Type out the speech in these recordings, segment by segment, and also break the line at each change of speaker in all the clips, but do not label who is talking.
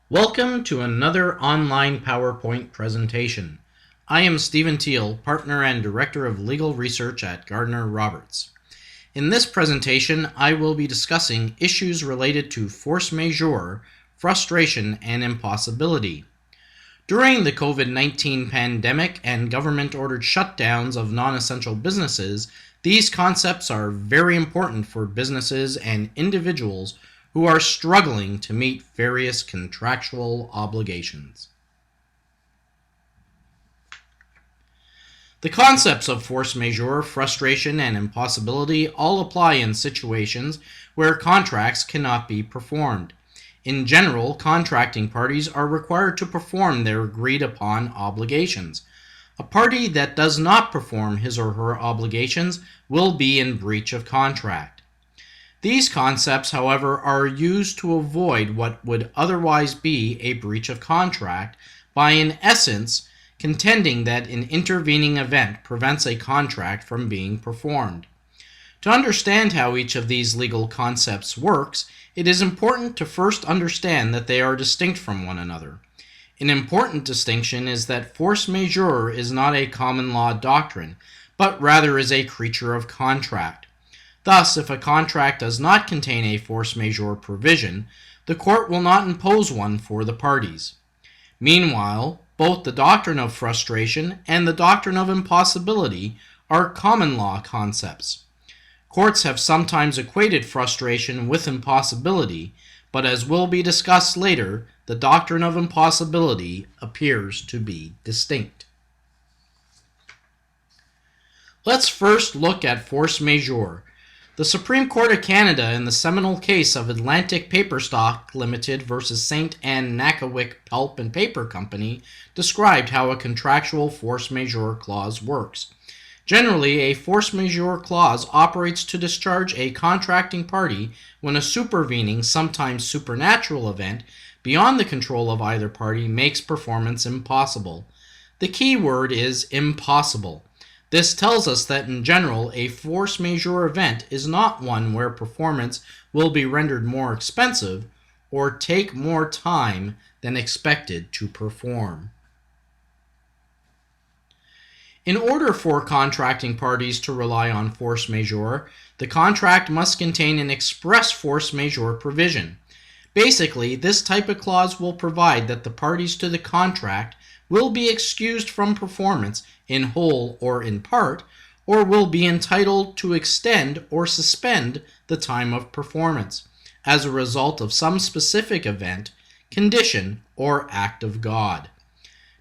Welcome to another online PowerPoint presentation. I am Stephen Thiele, Partner and Director of Legal Research at Gardiner Roberts. In this presentation, I will be discussing issues related to force majeure, frustration, and impossibility. During the COVID-19 pandemic and government-ordered shutdowns of non-essential businesses, these concepts are very important for businesses and individuals who are struggling to meet various contractual obligations. The concepts of force majeure, frustration, and impossibility all apply in situations where contracts cannot be performed. In general, contracting parties are required to perform their agreed-upon obligations. A party that does not perform his or her obligations will be in breach of contract. These concepts, however, are used to avoid what would otherwise be a breach of contract by, in essence, contending that an intervening event prevents a contract from being performed. To understand how each of these legal concepts works, it is important to first understand that they are distinct from one another. An important distinction is that force majeure is not a common law doctrine, but rather is a creature of contract. Thus, if a contract does not contain a force majeure provision, the court will not impose one for the parties. Meanwhile, both the doctrine of frustration and the doctrine of impossibility are common law concepts. Courts have sometimes equated frustration with impossibility, but as will be discussed later, the doctrine of impossibility appears to be distinct. Let's first look at force majeure. The Supreme Court of Canada, in the seminal case of Atlantic Paperstock Limited versus St. Anne Nakawik Pulp and Paper Company, described how a contractual force majeure clause works. Generally, a force majeure clause operates to discharge a contracting party when a supervening, sometimes supernatural event beyond the control of either party makes performance impossible. The key word is impossible. This tells us that in general, a force majeure event is not one where performance will be rendered more expensive or take more time than expected to perform. In order for contracting parties to rely on force majeure, the contract must contain an express force majeure provision. Basically, this type of clause will provide that the parties to the contract will be excused from performance in whole or in part, or will be entitled to extend or suspend the time of performance as a result of some specific event, condition, or act of God.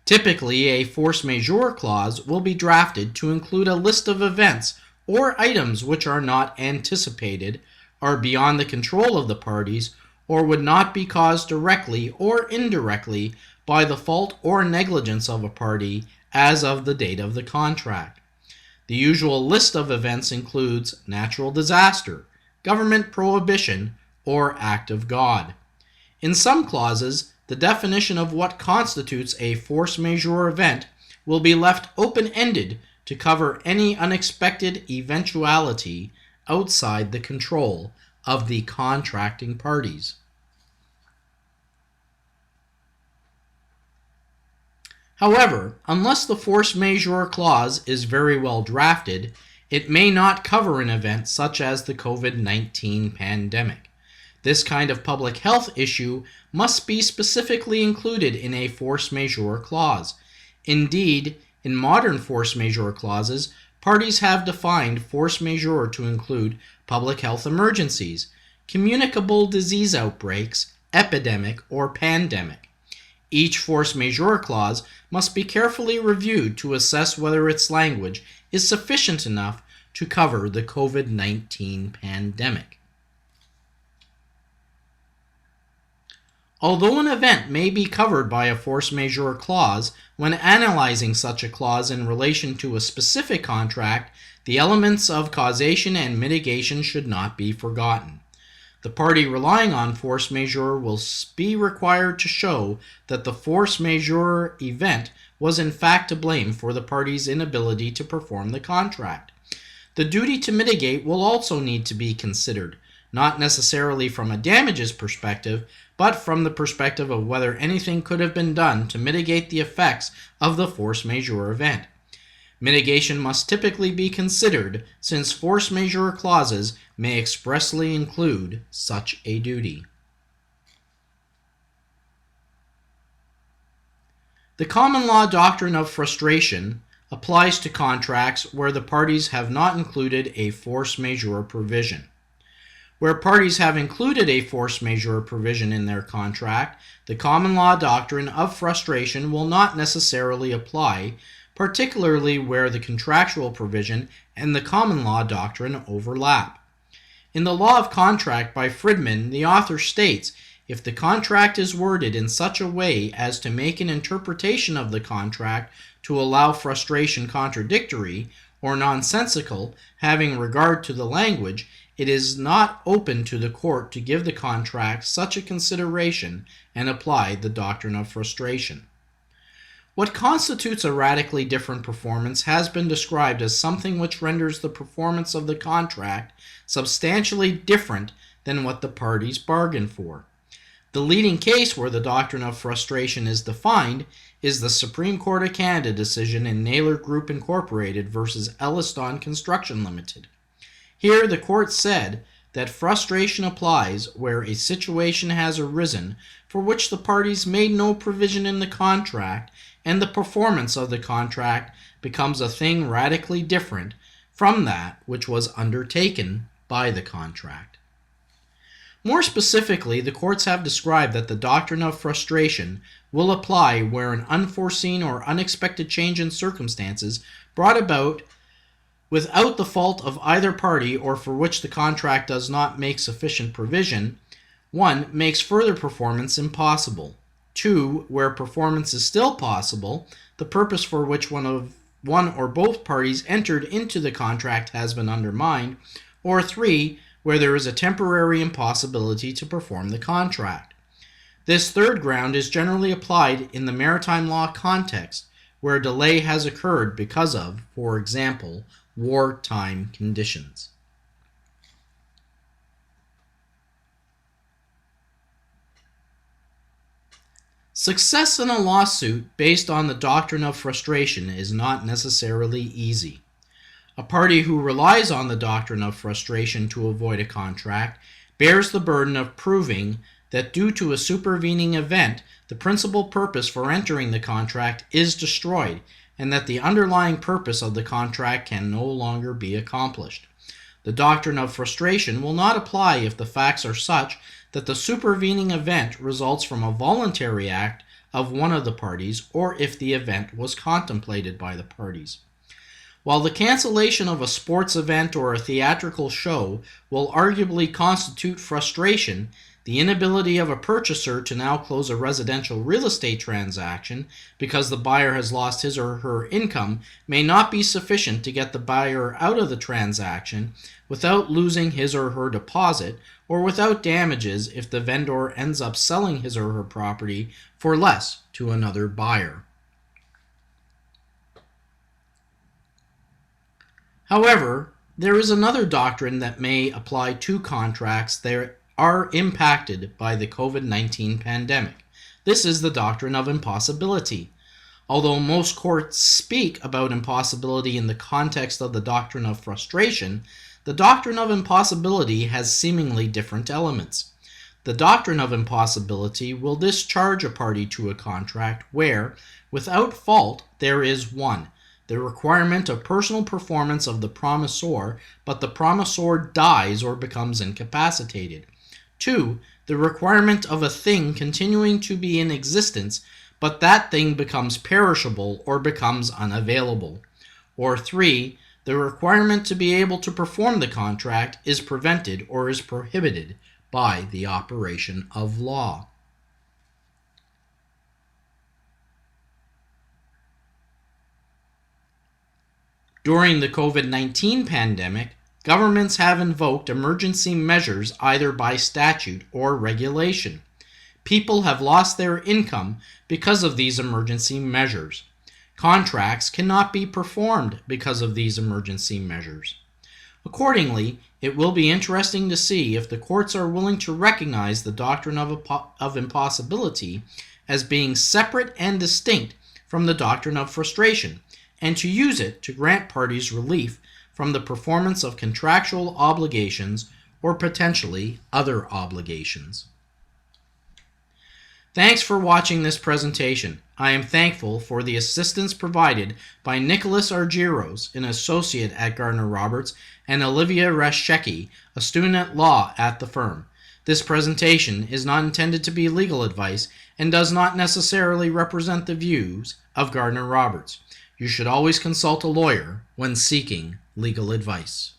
Typically, a force majeure clause will be drafted to include a list of events or items which are not anticipated, are beyond the control of the parties, or would not be caused directly or indirectly by the fault or negligence of a party as of the date of the contract. The usual list of events includes natural disaster, government prohibition, or act of God. In some clauses, the definition of what constitutes a force majeure event will be left open-ended to cover any unexpected eventuality outside the control of the contracting parties. However, unless the force majeure clause is very well drafted, it may not cover an event such as the COVID-19 pandemic. This kind of public health issue must be specifically included in a force majeure clause. Indeed, in modern force majeure clauses, parties have defined force majeure to include public health emergencies, communicable disease outbreaks, epidemic, or pandemic. Each force majeure clause must be carefully reviewed to assess whether its language is sufficient enough to cover the COVID-19 pandemic. Although an event may be covered by a force majeure clause, when analyzing such a clause in relation to a specific contract, the elements of causation and mitigation should not be forgotten. The party relying on force majeure will be required to show that the force majeure event was in fact to blame for the party's inability to perform the contract. The duty to mitigate will also need to be considered, not necessarily from a damages perspective, but from the perspective of whether anything could have been done to mitigate the effects of the force majeure event. Mitigation must typically be considered, since force majeure clauses may expressly include such a duty. The common law doctrine of frustration applies to contracts where the parties have not included a force majeure provision. Where parties have included a force majeure provision in their contract, the common law doctrine of frustration will not necessarily apply, particularly where the contractual provision and the common law doctrine overlap. In the Law of Contract by Friedman, the author states, if the contract is worded in such a way as to make an interpretation of the contract to allow frustration contradictory or nonsensical, having regard to the language, it is not open to the court to give the contract such a consideration and apply the doctrine of frustration. What constitutes a radically different performance has been described as something which renders the performance of the contract substantially different than what the parties bargained for. The leading case where the doctrine of frustration is defined is the Supreme Court of Canada decision in Naylor Group Incorporated versus Elliston Construction Limited. Here the court said that frustration applies where a situation has arisen for which the parties made no provision in the contract, and the performance of the contract becomes a thing radically different from that which was undertaken by the contract. More specifically, the courts have described that the doctrine of frustration will apply where an unforeseen or unexpected change in circumstances brought about without the fault of either party or for which the contract does not make sufficient provision, 1. Makes further performance impossible. 2. Where performance is still possible, the purpose for which one or both parties entered into the contract has been undermined. Or 3. Where there is a temporary impossibility to perform the contract. This third ground is generally applied in the maritime law context, where a delay has occurred because of, for example, wartime conditions. Success in a lawsuit based on the doctrine of frustration is not necessarily easy. A party who relies on the doctrine of frustration to avoid a contract bears the burden of proving that due to a supervening event, the principal purpose for entering the contract is destroyed, and that the underlying purpose of the contract can no longer be accomplished. The doctrine of frustration will not apply if the facts are such that the supervening event results from a voluntary act of one of the parties, or if the event was contemplated by the parties. While the cancellation of a sports event or a theatrical show will arguably constitute frustration, the inability of a purchaser to now close a residential real estate transaction because the buyer has lost his or her income may not be sufficient to get the buyer out of the transaction without losing his or her deposit, or without damages if the vendor ends up selling his or her property for less to another buyer. However, there is another doctrine that may apply to contracts that are impacted by the COVID-19 pandemic. This is the doctrine of impossibility. Although most courts speak about impossibility in the context of the doctrine of frustration, the doctrine of impossibility has seemingly different elements. The doctrine of impossibility will discharge a party to a contract where, without fault, there is 1. The requirement of personal performance of the promisor, but the promisor dies or becomes incapacitated. 2. The requirement of a thing continuing to be in existence, but that thing becomes perishable or becomes unavailable. Or 3. The requirement to be able to perform the contract is prevented or is prohibited by the operation of law. During the COVID-19 pandemic, governments have invoked emergency measures either by statute or regulation. People have lost their income because of these emergency measures. Contracts cannot be performed because of these emergency measures. Accordingly, it will be interesting to see if the courts are willing to recognize the doctrine of impossibility as being separate and distinct from the doctrine of frustration, and to use it to grant parties relief from the performance of contractual obligations or potentially other obligations. Thanks for watching this presentation. I am thankful for the assistance provided by Nicholas Argyros, an associate at Gardiner Roberts, and Olivia Rashecki, a student at law at the firm. This presentation is not intended to be legal advice and does not necessarily represent the views of Gardiner Roberts. You should always consult a lawyer when seeking legal advice.